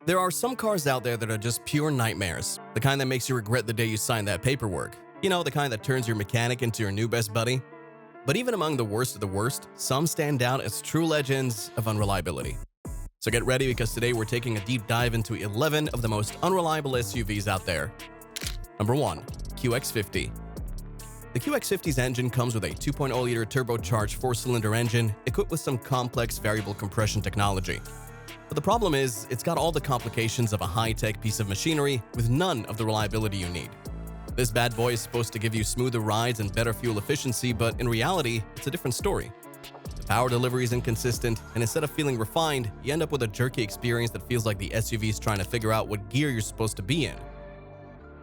There are some cars out there that are just pure nightmares. The kind that makes you regret the day you signed that paperwork. You know, the kind that turns your mechanic into your new best buddy. But even among the worst of the worst, some stand out as true legends of unreliability. So get ready, because today we're taking a deep dive into 11 of the most unreliable SUVs out there. Number 1. QX50. The QX50's engine comes with a 2.0-liter turbocharged 4-cylinder engine equipped with some complex variable compression technology. But the problem is, it's got all the complications of a high-tech piece of machinery with none of the reliability you need. This bad boy is supposed to give you smoother rides and better fuel efficiency, but in reality, it's a different story. The power delivery is inconsistent, and instead of feeling refined, you end up with a jerky experience that feels like the SUV is trying to figure out what gear you're supposed to be in.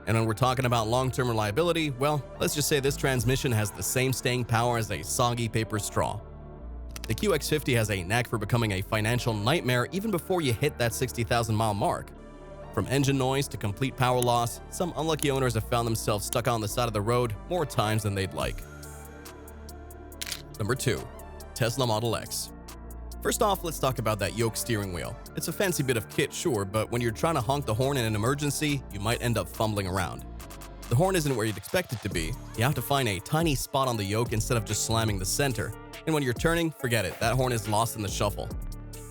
And when we're talking about long-term reliability, well, let's just say this transmission has the same staying power as a soggy paper straw. The QX50 has a knack for becoming a financial nightmare even before you hit that 60,000-mile mark. From engine noise to complete power loss, some unlucky owners have found themselves stuck on the side of the road more times than they'd like. Number 2. Tesla Model X. First off, let's talk about that yoke steering wheel. It's a fancy bit of kit, sure, but when you're trying to honk the horn in an emergency, you might end up fumbling around. The horn isn't where you'd expect it to be. You have to find a tiny spot on the yoke instead of just slamming the center. And when you're turning, forget it, that horn is lost in the shuffle.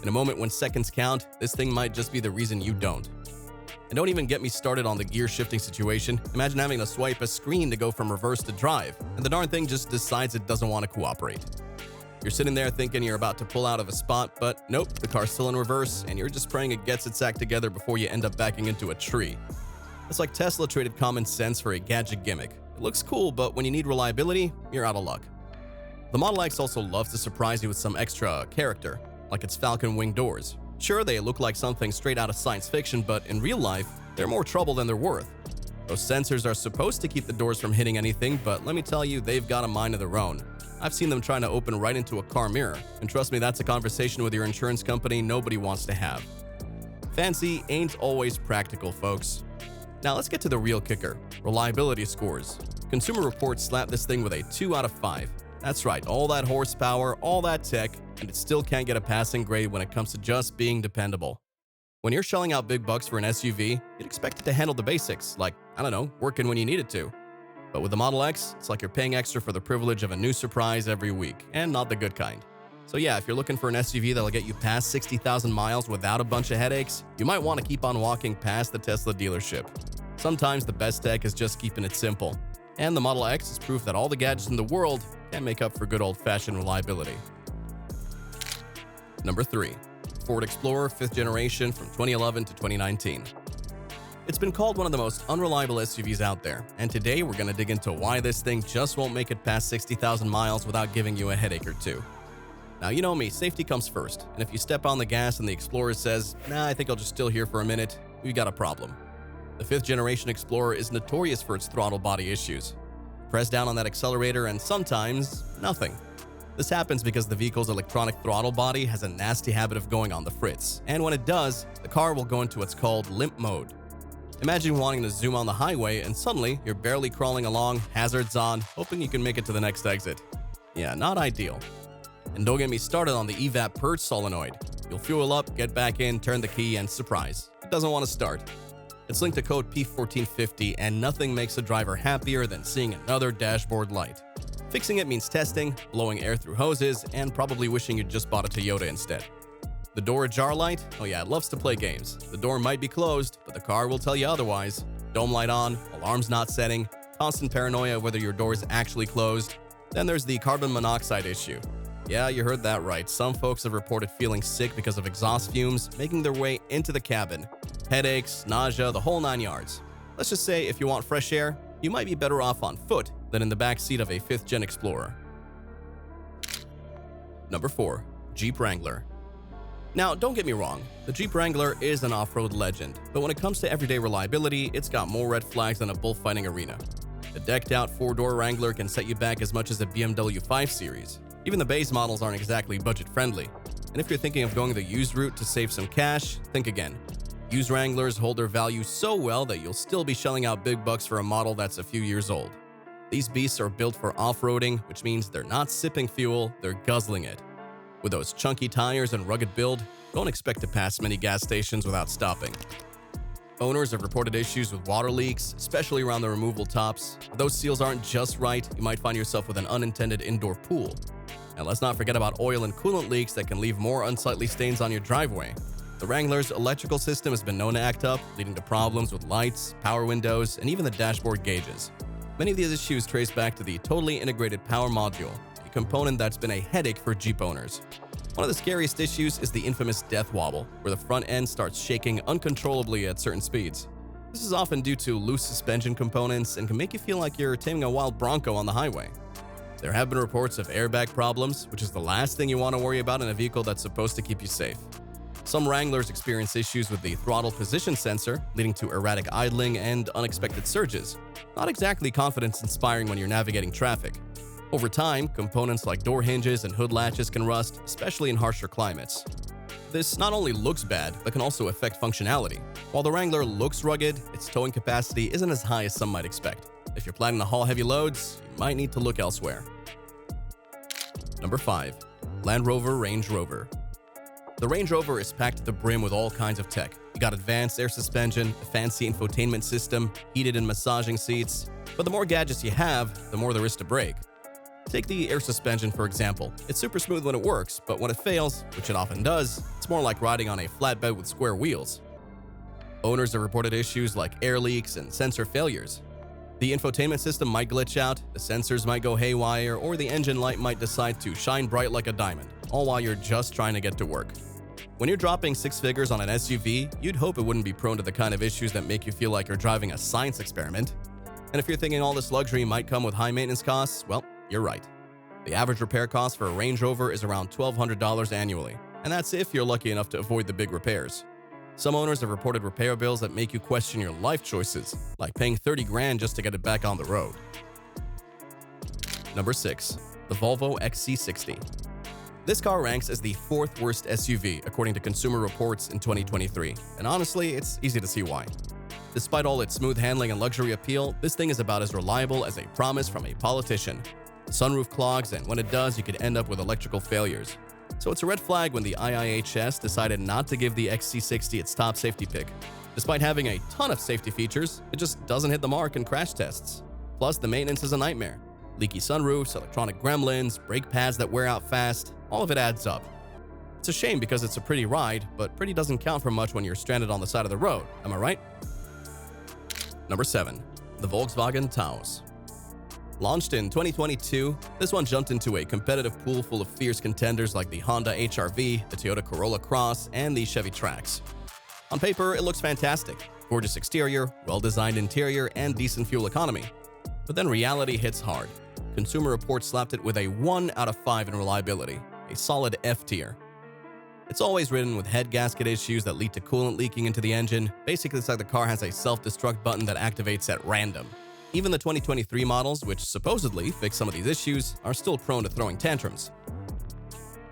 In a moment when seconds count, this thing might just be the reason you don't. And don't even get me started on the gear shifting situation. Imagine having to swipe a screen to go from reverse to drive, and the darn thing just decides it doesn't want to cooperate. You're sitting there thinking you're about to pull out of a spot, but nope, the car's still in reverse, and you're just praying it gets its act together before you end up backing into a tree. It's like Tesla traded common sense for a gadget gimmick. It looks cool, but when you need reliability, you're out of luck. The Model X also loves to surprise you with some extra character, like its falcon wing doors. Sure, they look like something straight out of science fiction, but in real life, they're more trouble than they're worth. Those sensors are supposed to keep the doors from hitting anything, but let me tell you, they've got a mind of their own. I've seen them trying to open right into a car mirror, and trust me, that's a conversation with your insurance company nobody wants to have. Fancy ain't always practical, folks. Now let's get to the real kicker, reliability scores. Consumer Reports slapped this thing with a 2 out of 5. That's right, all that horsepower, all that tech, and it still can't get a passing grade when it comes to just being dependable. When you're shelling out big bucks for an SUV, you'd expect it to handle the basics, like, I don't know, working when you need it to. But with the Model X, it's like you're paying extra for the privilege of a new surprise every week, and not the good kind. So yeah, if you're looking for an SUV that'll get you past 60,000 miles without a bunch of headaches, you might want to keep on walking past the Tesla dealership. Sometimes the best tech is just keeping it simple. And the Model X is proof that all the gadgets in the world can make up for good old-fashioned reliability. Number 3. Ford Explorer 5th generation from 2011 to 2019. It's been called one of the most unreliable SUVs out there, and today we're going to dig into why this thing just won't make it past 60,000 miles without giving you a headache or two. Now, you know me, safety comes first, and if you step on the gas and the Explorer says, "Nah, I think I'll just chill here for a minute," we've got a problem. The 5th generation Explorer is notorious for its throttle body issues. Press down on that accelerator and sometimes, nothing. This happens because the vehicle's electronic throttle body has a nasty habit of going on the fritz, and when it does, the car will go into what's called limp mode. Imagine wanting to zoom on the highway and suddenly you're barely crawling along, hazards on, hoping you can make it to the next exit. Yeah, not ideal. And don't get me started on the evap purge solenoid. You'll fuel up, get back in, turn the key, and surprise, it doesn't want to start. It's linked to code P1450, and nothing makes a driver happier than seeing another dashboard light. Fixing it means testing, blowing air through hoses, and probably wishing you just bought a Toyota instead. The door ajar light? Oh yeah, it loves to play games. The door might be closed, but the car will tell you otherwise. Dome light on, alarms not setting, constant paranoia whether your door is actually closed. Then there's the carbon monoxide issue. Yeah, you heard that right. Some folks have reported feeling sick because of exhaust fumes making their way into the cabin. Headaches, nausea, the whole 9 yards. Let's just say if you want fresh air, you might be better off on foot than in the back seat of a 5th gen Explorer. Number 4. Jeep Wrangler. Now, don't get me wrong, the Jeep Wrangler is an off-road legend, but when it comes to everyday reliability, it's got more red flags than a bullfighting arena. The decked-out 4-door Wrangler can set you back as much as a BMW 5 Series. Even the base models aren't exactly budget-friendly. And if you're thinking of going the used route to save some cash, think again. Used Wranglers hold their value so well that you'll still be shelling out big bucks for a model that's a few years old. These beasts are built for off-roading, which means they're not sipping fuel, they're guzzling it. With those chunky tires and rugged build, don't expect to pass many gas stations without stopping. Owners have reported issues with water leaks, especially around the removable tops. If those seals aren't just right, you might find yourself with an unintended indoor pool. And let's not forget about oil and coolant leaks that can leave more unsightly stains on your driveway. The Wrangler's electrical system has been known to act up, leading to problems with lights, power windows, and even the dashboard gauges. Many of these issues trace back to the totally integrated power module, a component that's been a headache for Jeep owners. One of the scariest issues is the infamous death wobble, where the front end starts shaking uncontrollably at certain speeds. This is often due to loose suspension components and can make you feel like you're taming a wild bronco on the highway. There have been reports of airbag problems, which is the last thing you want to worry about in a vehicle that's supposed to keep you safe. Some Wranglers experience issues with the throttle position sensor, leading to erratic idling and unexpected surges. Not exactly confidence-inspiring when you're navigating traffic. Over time, components like door hinges and hood latches can rust, especially in harsher climates. This not only looks bad, but can also affect functionality. While the Wrangler looks rugged, its towing capacity isn't as high as some might expect. If you're planning to haul heavy loads, you might need to look elsewhere. Number 5. Land Rover Range Rover. The Range Rover is packed to the brim with all kinds of tech. You got advanced air suspension, a fancy infotainment system, heated and massaging seats. But the more gadgets you have, the more there is to break. Take the air suspension for example. It's super smooth when it works, but when it fails, which it often does, it's more like riding on a flatbed with square wheels. Owners have reported issues like air leaks and sensor failures. The infotainment system might glitch out, the sensors might go haywire, or the engine light might decide to shine bright like a diamond, all while you're just trying to get to work. When you're dropping six figures on an SUV, you'd hope it wouldn't be prone to the kind of issues that make you feel like you're driving a science experiment. And if you're thinking all this luxury might come with high maintenance costs, well, you're right. The average repair cost for a Range Rover is around $1,200 annually, and that's if you're lucky enough to avoid the big repairs. Some owners have reported repair bills that make you question your life choices, like paying $30,000 just to get it back on the road. Number 6. The Volvo XC60. This car ranks as the fourth worst SUV according to Consumer Reports in 2023, and honestly, it's easy to see why. Despite all its smooth handling and luxury appeal, this thing is about as reliable as a promise from a politician. The sunroof clogs, and when it does, you could end up with electrical failures. So it's a red flag when the IIHS decided not to give the XC60 its top safety pick. Despite having a ton of safety features, it just doesn't hit the mark in crash tests. Plus, the maintenance is a nightmare. Leaky sunroofs, electronic gremlins, brake pads that wear out fast, all of it adds up. It's a shame because it's a pretty ride, but pretty doesn't count for much when you're stranded on the side of the road, am I right? Number 7. The Volkswagen Taos. Launched in 2022, this one jumped into a competitive pool full of fierce contenders like the Honda HR-V, the Toyota Corolla Cross, and the Chevy Trax. On paper, it looks fantastic. Gorgeous exterior, well-designed interior, and decent fuel economy. But then reality hits hard. Consumer Reports slapped it with a 1 out of 5 in reliability, a solid F tier. It's always ridden with head gasket issues that lead to coolant leaking into the engine. Basically, it's like the car has a self-destruct button that activates at random. Even the 2023 models, which supposedly fix some of these issues, are still prone to throwing tantrums.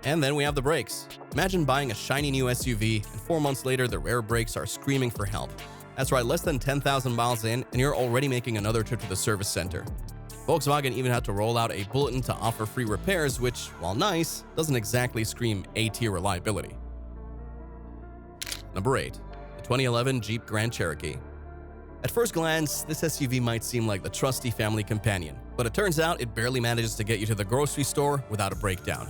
And then we have the brakes. Imagine buying a shiny new SUV, and 4 months later, the rear brakes are screaming for help. That's right, less than 10,000 miles in, and you're already making another trip to the service center. Volkswagen even had to roll out a bulletin to offer free repairs, which, while nice, doesn't exactly scream A-tier reliability. Number 8. The 2011 Jeep Grand Cherokee. At first glance, this SUV might seem like the trusty family companion, but it turns out it barely manages to get you to the grocery store without a breakdown.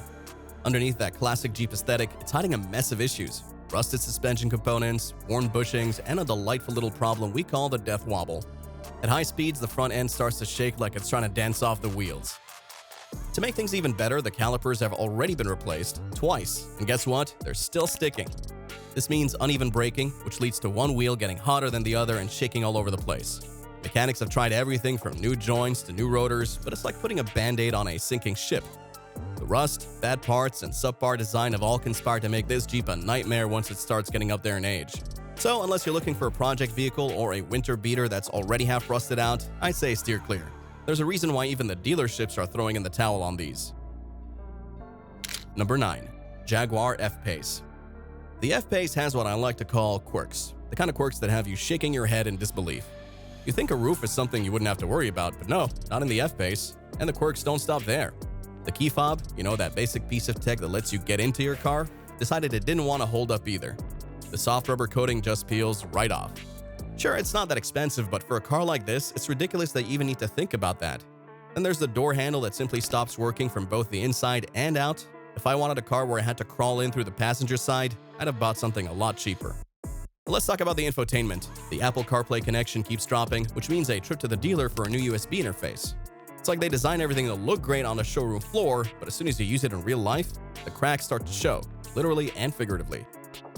Underneath that classic Jeep aesthetic, it's hiding a mess of issues. Rusted suspension components, worn bushings, and a delightful little problem we call the death wobble. At high speeds, the front end starts to shake like it's trying to dance off the wheels. To make things even better, the calipers have already been replaced twice, and guess what? They're still sticking. This means uneven braking, which leads to one wheel getting hotter than the other and shaking all over the place. Mechanics have tried everything from new joints to new rotors, but it's like putting a band-aid on a sinking ship. The rust, bad parts, and subpar design have all conspired to make this Jeep a nightmare once it starts getting up there in age. So unless you're looking for a project vehicle or a winter beater that's already half rusted out, I'd say steer clear. There's a reason why even the dealerships are throwing in the towel on these. Number 9. Jaguar F-Pace. The F-Pace has what I like to call quirks, the kind of quirks that have you shaking your head in disbelief. You think a roof is something you wouldn't have to worry about, but no, not in the F-Pace, and the quirks don't stop there. The key fob, that basic piece of tech that lets you get into your car, decided it didn't want to hold up either. The soft rubber coating just peels right off. Sure, it's not that expensive, but for a car like this, it's ridiculous that you even need to think about that. Then there's the door handle that simply stops working from both the inside and out. If I wanted a car where I had to crawl in through the passenger side, I'd have bought something a lot cheaper. But let's talk about the infotainment. The Apple CarPlay connection keeps dropping, which means a trip to the dealer for a new USB interface. It's like they design everything to look great on the showroom floor, but as soon as you use it in real life, the cracks start to show, literally and figuratively.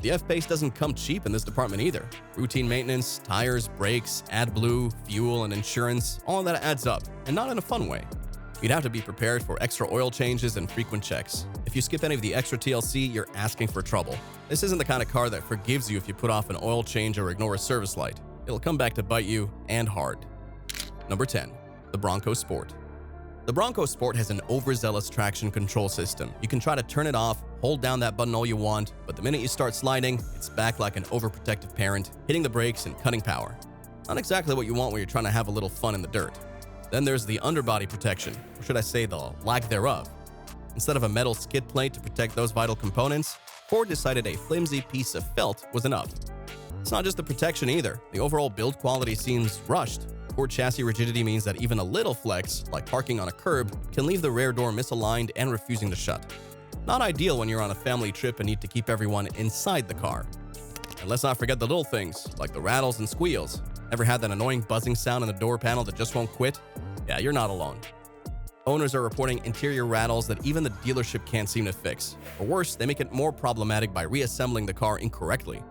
The F-Pace doesn't come cheap in this department either. Routine maintenance, tires, brakes, AdBlue, fuel, and insurance, all of that adds up, and not in a fun way. You'd have to be prepared for extra oil changes and frequent checks. If you skip any of the extra TLC, you're asking for trouble. This isn't the kind of car that forgives you if you put off an oil change or ignore a service light. It'll come back to bite you, and hard. Number 10. The Bronco Sport. The Bronco Sport has an overzealous traction control system. You can try to turn it off, hold down that button all you want, but the minute you start sliding, it's back like an overprotective parent, hitting the brakes and cutting power. Not exactly what you want when you're trying to have a little fun in the dirt. Then there's the underbody protection, or should I say the lack thereof. Instead of a metal skid plate to protect those vital components, Ford decided a flimsy piece of felt was enough. It's not just the protection either. The overall build quality seems rushed. Ford chassis rigidity means that even a little flex, like parking on a curb, can leave the rear door misaligned and refusing to shut. Not ideal when you're on a family trip and need to keep everyone inside the car. And let's not forget the little things, like the rattles and squeals. Ever had that annoying buzzing sound in the door panel that just won't quit? Yeah, you're not alone. Owners are reporting interior rattles that even the dealership can't seem to fix. Or worse, they make it more problematic by reassembling the car incorrectly.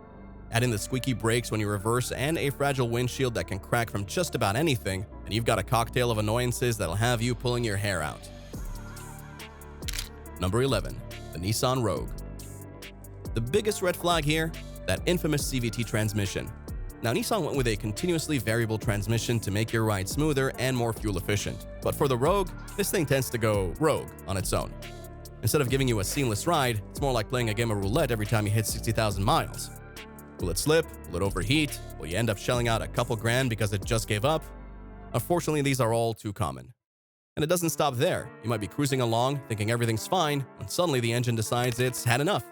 Add in the squeaky brakes when you reverse and a fragile windshield that can crack from just about anything, and you've got a cocktail of annoyances that'll have you pulling your hair out. Number 11. The Nissan Rogue. The biggest red flag here? That infamous CVT transmission. Now, Nissan went with a continuously variable transmission to make your ride smoother and more fuel efficient. But for the Rogue, this thing tends to go rogue on its own. Instead of giving you a seamless ride, it's more like playing a game of roulette every time you hit 60,000 miles. Will it slip? Will it overheat? Will you end up shelling out a couple grand because it just gave up? Unfortunately, these are all too common. And it doesn't stop there. You might be cruising along, thinking everything's fine, when suddenly the engine decides it's had enough.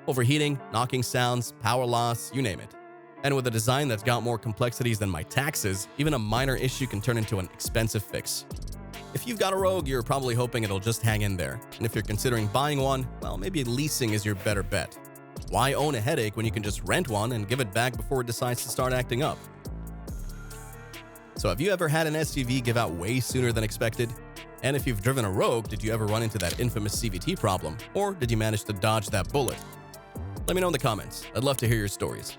Overheating, knocking sounds, power loss, you name it. And with a design that's got more complexities than my taxes, even a minor issue can turn into an expensive fix. If you've got a Rogue, you're probably hoping it'll just hang in there. And if you're considering buying one, well, maybe leasing is your better bet. Why own a headache when you can just rent one and give it back before it decides to start acting up? So have you ever had an SUV give out way sooner than expected? And if you've driven a Rogue, did you ever run into that infamous CVT problem? Or did you manage to dodge that bullet? Let me know in the comments. I'd love to hear your stories.